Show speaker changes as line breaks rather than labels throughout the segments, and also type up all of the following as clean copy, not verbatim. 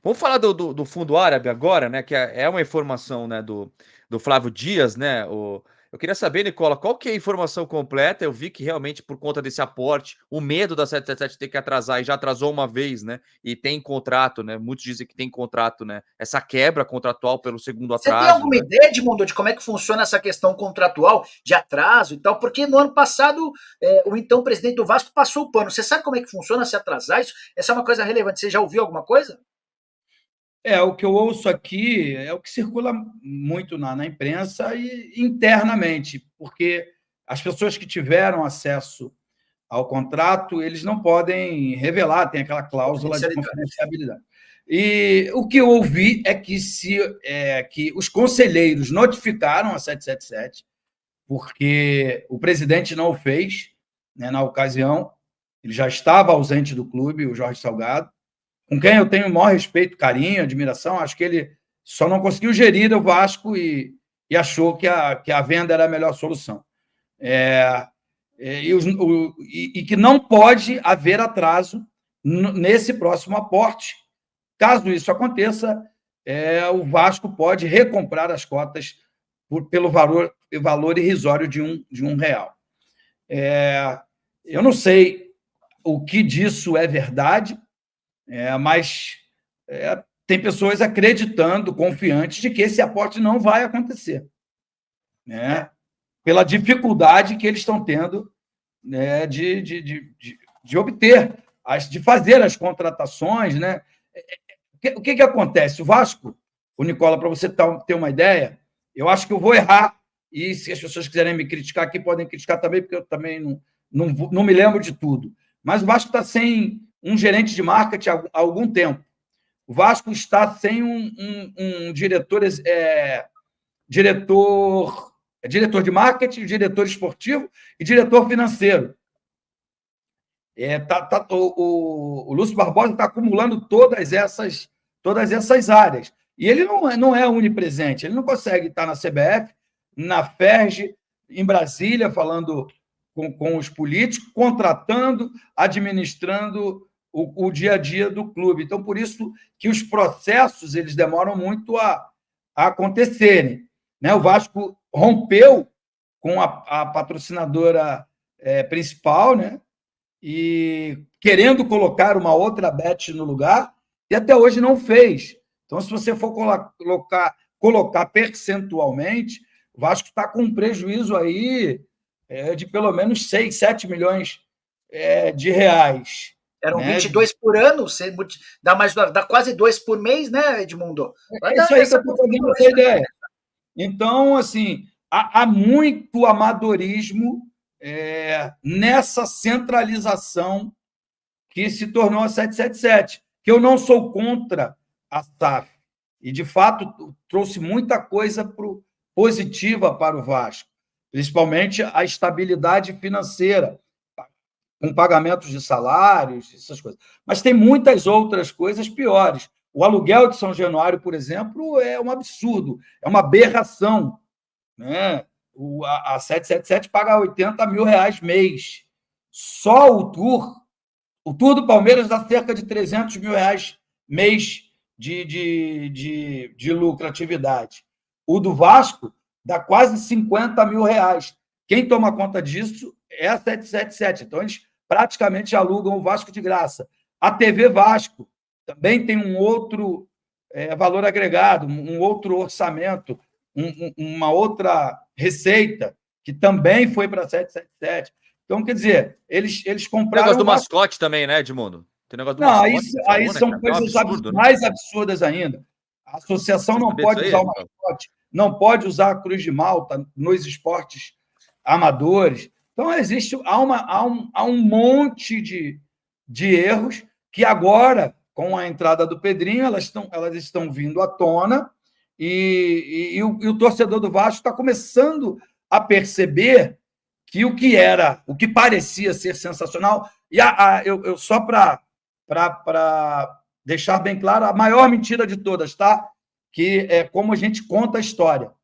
Vamos falar do fundo árabe agora, né, que é uma informação, né, do Flávio Dias, né, eu queria saber, Nicola, qual que é a informação completa? Eu vi que realmente por conta desse aporte, o medo da 777 ter que atrasar e já atrasou uma vez, né, e tem contrato, né, muitos dizem que tem contrato, né, essa quebra contratual pelo segundo
Você tem
atraso,
alguma
né.
ideia, Edmundo, de como é que funciona essa questão contratual de atraso e tal? Porque no ano passado o então presidente do Vasco passou o pano. Você sabe como é que funciona se atrasar isso? Essa é uma coisa relevante. Você já ouviu alguma coisa?
O que eu ouço aqui é o que circula muito na imprensa e internamente, porque as pessoas que tiveram acesso ao contrato, eles não podem revelar, tem aquela cláusula de
Confidencialidade.
confidencialidade. E o que eu ouvi é que, que os conselheiros notificaram a 777, porque o presidente não o fez, né, na ocasião, ele já estava ausente do clube, o Jorge Salgado, com quem eu tenho o maior respeito, carinho, admiração. Acho que ele só não conseguiu gerir o Vasco e achou que a venda era a melhor solução. E que não pode haver atraso nesse próximo aporte. Caso isso aconteça, o Vasco pode recomprar as cotas pelo valor irrisório de um real. Eu não sei o que disso é verdade, mas tem pessoas acreditando, confiantes de que esse aporte não vai acontecer, né? Pela dificuldade que eles estão tendo, né, de obter, de fazer as contratações, né? O que acontece? O Vasco, o Nicola, para você ter uma ideia, eu acho que eu vou errar, e se as pessoas quiserem me criticar aqui, podem criticar também, porque eu também não me lembro de tudo. Mas o Vasco está sem um gerente de marketing há algum tempo. O Vasco está sem um diretor, diretor de marketing, diretor esportivo e diretor financeiro. O Lúcio Barbosa está acumulando todas essas áreas. E ele não é onipresente, ele não consegue estar na CBF, na FERJ, em Brasília, falando com os políticos, contratando, administrando o dia a dia do clube. Então, por isso que os processos eles demoram muito a acontecerem. Né? O Vasco rompeu com a patrocinadora principal, né? E querendo colocar uma outra bet no lugar, e até hoje não fez. Então, se você for colocar percentualmente, o Vasco está com um prejuízo aí de pelo menos 6, 7 milhões de reais.
Eram
Né?
22 por ano, você dá quase 2 por mês, né, Edmundo? Vai
É
dar
isso aí que eu
essa
estou fazendo
confusão
essa
isso aí.
ideia. Então, assim, há muito amadorismo nessa centralização que se tornou a 777, que eu não sou contra a SAF. E, de fato, trouxe muita coisa positiva para o Vasco, principalmente a estabilidade financeira, com pagamentos de salários, essas coisas. Mas tem muitas outras coisas piores. O aluguel de São Januário, por exemplo, é um absurdo, é uma aberração. Né? A 777 paga R$ 80 mil mês. Só o Tour do Palmeiras dá cerca de R$ 300 mil mês de lucratividade. O do Vasco dá quase R$ 50 mil. Quem toma conta disso é a 777. Então, eles praticamente alugam o Vasco de graça. A TV Vasco também tem um outro valor agregado, um outro orçamento, uma outra receita, que também foi para a 777. Então, quer dizer, eles
O negócio
compraram
do
o Vasco.
mascote também, né, Edmundo? Tem o negócio do
Não,
mascote que você
aí
falou, né,
são
cara? Que é um
coisas
absurdo, né?
mais absurdas ainda. A associação
Você
não
sabia disso
pode
aí,
usar o
Nicola?
mascote, não pode usar a Cruz de Malta nos esportes amadores. Então, há um monte de erros que agora, com a entrada do Pedrinho, elas estão vindo à tona e o torcedor do Vasco está começando a perceber que o que parecia ser sensacional, e só para deixar bem claro, a maior mentira de todas, tá? Que é como a gente conta a história.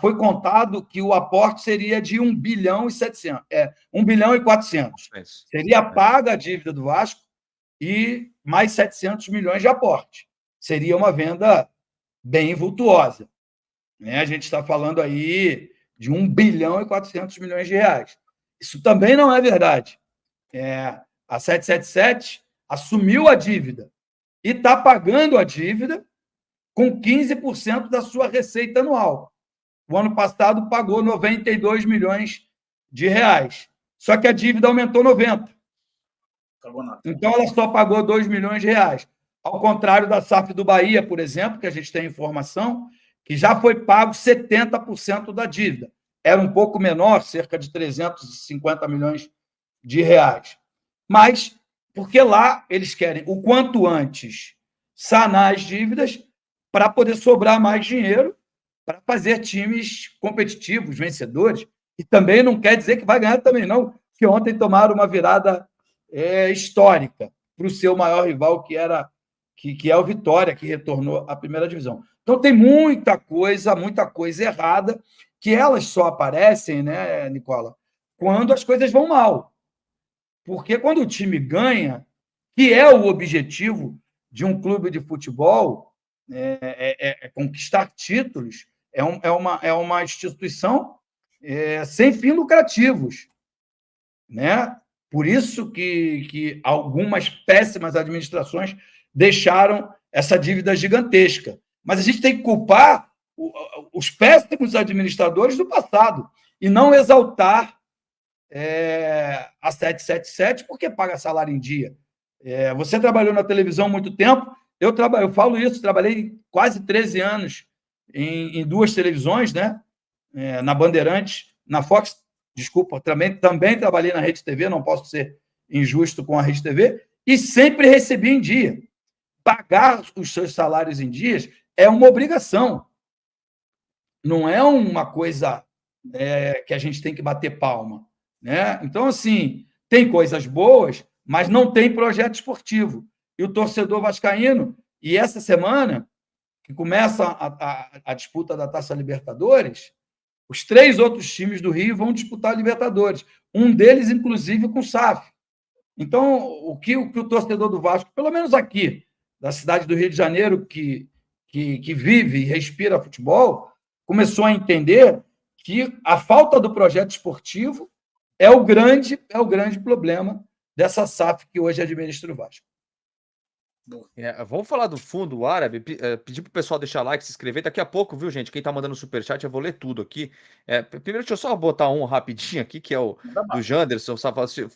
Foi contado que o aporte seria de 1 bilhão e 700, 1 bilhão e 400.
É isso.
Seria paga a dívida do Vasco e mais 700 milhões de aporte. Seria uma venda bem vultuosa, né? A gente está falando aí de 1 bilhão e 400 milhões de reais. Isso também não é verdade. A 777 assumiu a dívida e está pagando a dívida com 15% da sua receita anual. O ano passado pagou 92 milhões de reais. Só que a dívida aumentou 90. Então, ela só pagou 2 milhões de reais. Ao contrário da SAF do Bahia, por exemplo, que a gente tem informação, que já foi pago 70% da dívida. Era um pouco menor, cerca de 350 milhões de reais. Mas, porque lá eles querem, o quanto antes, sanar as dívidas para poder sobrar mais dinheiro para fazer times competitivos, vencedores. E também não quer dizer que vai ganhar também, não, que ontem tomaram uma virada histórica para o seu maior rival, que é o Vitória, que retornou à primeira divisão. Então, tem muita coisa errada, que elas só aparecem, né, Nicola, quando as coisas vão mal. Porque quando o time ganha, que é o objetivo de um clube de futebol, conquistar títulos, é uma instituição sem fins lucrativos, né? Por isso que algumas péssimas administrações deixaram essa dívida gigantesca. Mas a gente tem que culpar os péssimos administradores do passado e não exaltar a 777 porque paga salário em dia. Você trabalhou na televisão há muito tempo, eu falo isso, trabalhei quase 13 anos em 2 televisões, né? Na Bandeirantes, na Fox, desculpa, também trabalhei na Rede TV, não posso ser injusto com a Rede TV, e sempre recebi em dia. Pagar os seus salários em dias é uma obrigação, não é uma coisa que a gente tem que bater palma, né? Então, assim, tem coisas boas, mas não tem projeto esportivo. E o torcedor vascaíno, e essa semana, que começa a disputa da Taça Libertadores, os 3 outros times do Rio vão disputar a Libertadores. Um deles, inclusive, com SAF. Então, o que o torcedor do Vasco, pelo menos aqui, da cidade do Rio de Janeiro, que vive e respira futebol, começou a entender que a falta do projeto esportivo é o grande problema dessa SAF que hoje administra o Vasco.
Vamos falar do fundo árabe, pedir para o pessoal deixar like, se inscrever. Daqui a pouco, viu, gente? Quem tá mandando superchat, eu vou ler tudo aqui. Primeiro, deixa eu só botar um rapidinho aqui, que é o do Janderson,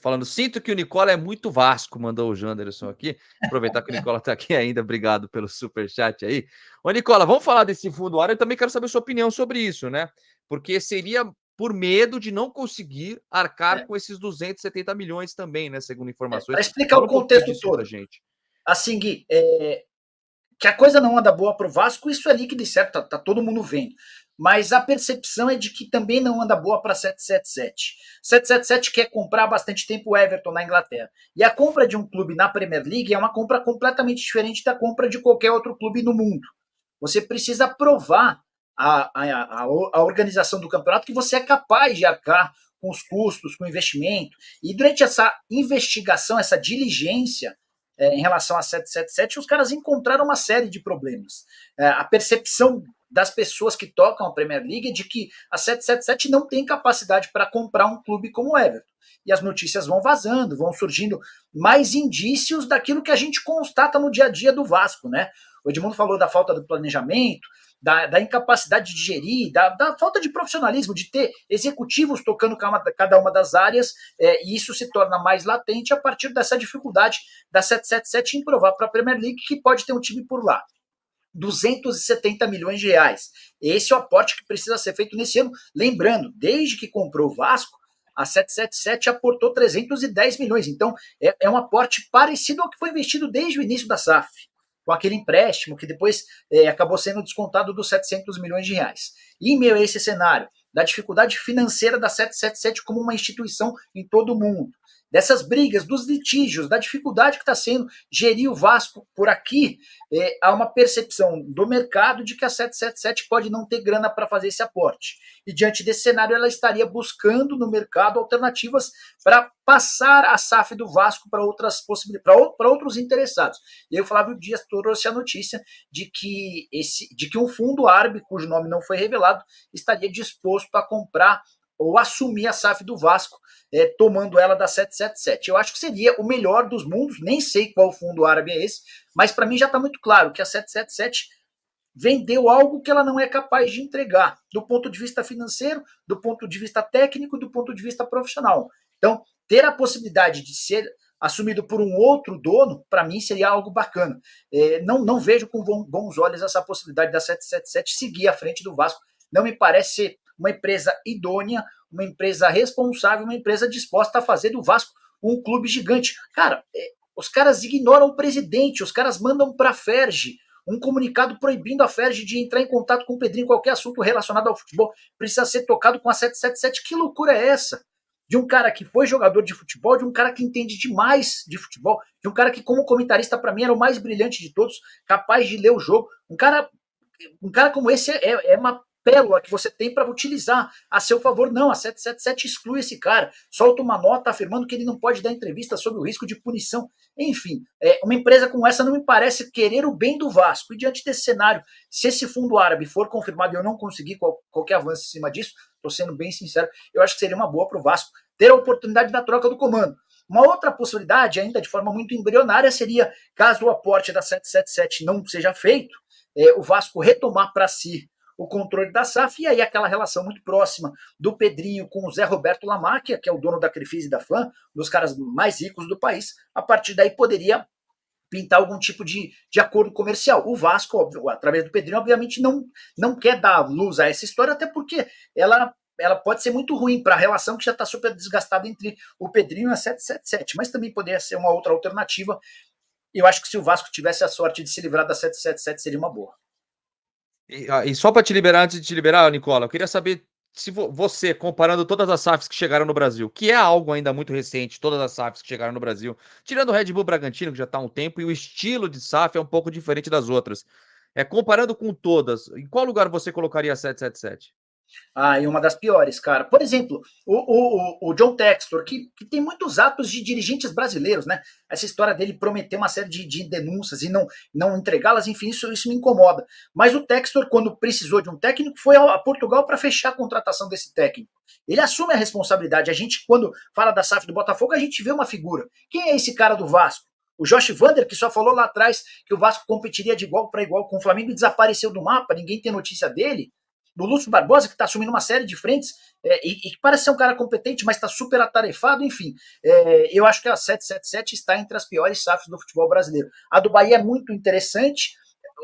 falando: sinto que o Nicola é muito Vasco, mandou o Janderson aqui. Aproveitar que o Nicola tá aqui ainda, obrigado pelo superchat aí. Ô, Nicola, vamos falar desse fundo árabe, eu também quero saber sua opinião sobre isso, né? Porque seria por medo de não conseguir arcar com esses 270 milhões também, né? Segundo informações.
Para explicar o contexto todo.
Gente.
Assim, Gui, que a coisa não anda boa para o Vasco, isso é líquido e certo, tá todo mundo vendo. Mas a percepção é de que também não anda boa para 777. 777 quer comprar há bastante tempo o Everton na Inglaterra. E a compra de um clube na Premier League é uma compra completamente diferente da compra de qualquer outro clube no mundo. Você precisa provar a organização do campeonato que você é capaz de arcar com os custos, com o investimento. E durante essa investigação, essa diligência, em relação a 777, os caras encontraram uma série de problemas. A percepção das pessoas que tocam a Premier League é de que a 777 não tem capacidade para comprar um clube como o Everton. E as notícias vão vazando, vão surgindo mais indícios daquilo que a gente constata no dia a dia do Vasco, né? O Edmundo falou da falta do planejamento, da incapacidade de gerir, da falta de profissionalismo, de ter executivos tocando cada uma das áreas, e isso se torna mais latente a partir dessa dificuldade da 777 em provar para a Premier League que pode ter um time por lá. 270 milhões de reais. Esse é o aporte que precisa ser feito nesse ano. Lembrando, desde que comprou o Vasco, a 777 aportou 310 milhões. Então, é um aporte parecido ao que foi investido desde o início da SAF, com aquele empréstimo que depois acabou sendo descontado dos 700 milhões de reais. E em meio a esse cenário, da dificuldade financeira da 777 como uma instituição em todo o mundo, dessas brigas, dos litígios, da dificuldade que está sendo gerir o Vasco por aqui, há uma percepção do mercado de que a 777 pode não ter grana para fazer esse aporte. E diante desse cenário, ela estaria buscando no mercado alternativas para passar a SAF do Vasco para outras possibilidades, para outros interessados. E aí o Flávio Dias trouxe a notícia de que um fundo árabe, cujo nome não foi revelado, estaria disposto a comprar ou assumir a SAF do Vasco, tomando ela da 777. Eu acho que seria o melhor dos mundos, nem sei qual fundo árabe é esse, mas para mim já está muito claro que a 777 vendeu algo que ela não é capaz de entregar, do ponto de vista financeiro, do ponto de vista técnico, do ponto de vista profissional. Então, ter a possibilidade de ser assumido por um outro dono, para mim seria algo bacana. Não vejo com bons olhos essa possibilidade da 777 seguir à frente do Vasco. Não me parece ser uma empresa idônea, uma empresa responsável, uma empresa disposta a fazer do Vasco um clube gigante. Cara, os caras ignoram o presidente, os caras mandam para a Ferge um comunicado proibindo a Ferge de entrar em contato com o Pedrinho, qualquer assunto relacionado ao futebol precisa ser tocado com a 777. Que loucura é essa? De um cara que foi jogador de futebol, de um cara que entende demais de futebol, de um cara que, como comentarista, para mim, era o mais brilhante de todos, capaz de ler o jogo. Um cara como esse é uma pérola que você tem para utilizar a seu favor. Não, a 777 exclui esse cara, solta uma nota afirmando que ele não pode dar entrevista sob o risco de punição. Enfim, uma empresa como essa não me parece querer o bem do Vasco. E diante desse cenário, se esse fundo árabe for confirmado e eu não conseguir qualquer avanço em cima disso, estou sendo bem sincero, eu acho que seria uma boa para o Vasco ter a oportunidade da troca do comando. Uma outra possibilidade, ainda de forma muito embrionária, seria, caso o aporte da 777 não seja feito, o Vasco retomar para si o controle da SAF, e aí aquela relação muito próxima do Pedrinho com o Zé Roberto Lamacchia, que é o dono da Crefisa e da FAM, um dos caras mais ricos do país. A partir daí poderia pintar algum tipo de acordo comercial. O Vasco, através do Pedrinho, obviamente não quer dar luz a essa história, até porque ela pode ser muito ruim para a relação que já está super desgastada entre o Pedrinho e a 777, mas também poderia ser uma outra alternativa. Eu acho que se o Vasco tivesse a sorte de se livrar da 777, seria uma boa.
E só para te liberar, antes de te liberar, Nicola, eu queria saber se você, comparando todas as SAFs que chegaram no Brasil, que é algo ainda muito recente, todas as SAFs que chegaram no Brasil, tirando o Red Bull Bragantino, que já está há um tempo, e o estilo de SAF é um pouco diferente das outras. Comparando com todas, em qual lugar você colocaria a 777?
E uma das piores, cara. Por exemplo, o John Textor, que tem muitos atos de dirigentes brasileiros, né? Essa história dele prometer uma série de denúncias e não entregá-las, enfim, isso me incomoda. Mas o Textor, quando precisou de um técnico, foi a Portugal para fechar a contratação desse técnico. Ele assume a responsabilidade. A gente, quando fala da SAF do Botafogo, a gente vê uma figura. Quem é esse cara do Vasco? O Josh Vander, que só falou lá atrás que o Vasco competiria de igual para igual com o Flamengo e desapareceu do mapa, ninguém tem notícia dele. Do Lúcio Barbosa, que está assumindo uma série de frentes e que parece ser um cara competente, mas está super atarefado, enfim. Eu acho que a 777 está entre as piores SAFs do futebol brasileiro. A do Bahia é muito interessante.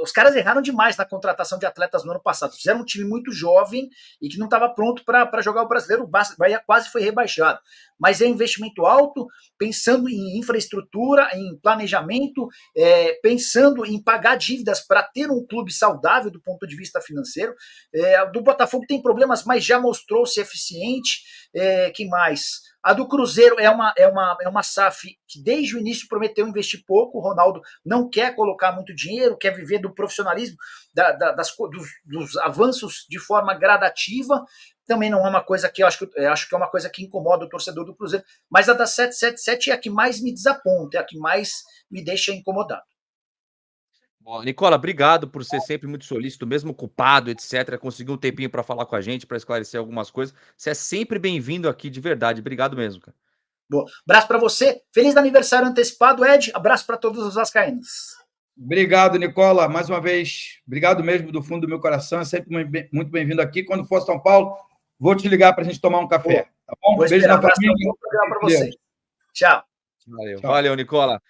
Os caras erraram demais na contratação de atletas no ano passado. Fizeram um time muito jovem e que não estava pronto para jogar o brasileiro. O Bahia quase foi rebaixado. Mas é investimento alto, pensando em infraestrutura, em planejamento, pensando em pagar dívidas para ter um clube saudável do ponto de vista financeiro. Do Botafogo tem problemas, mas já mostrou ser eficiente. Que mais? A do Cruzeiro é uma SAF que desde o início prometeu investir pouco. O Ronaldo não quer colocar muito dinheiro, quer viver do profissionalismo, dos avanços de forma gradativa. Também não é uma coisa que eu acho que é uma coisa que incomoda o torcedor do Cruzeiro. Mas a da 777 é a que mais me desaponta, é a que mais me deixa incomodado.
Bom, Nicola, obrigado por ser sempre muito solícito, mesmo ocupado, etc. Conseguiu um tempinho para falar com a gente, para esclarecer algumas coisas. Você é sempre bem-vindo aqui, de verdade. Obrigado mesmo, cara.
Boa. Abraço para você. Feliz aniversário antecipado, Ed. Abraço para todos os vascaínos.
Obrigado, Nicola. Mais uma vez, obrigado mesmo do fundo do meu coração. É sempre muito bem-vindo aqui. Quando for São Paulo, vou te ligar para a gente tomar um café. Tá bom?
Beijo na família. Para você. Tchau.
Valeu, Nicola.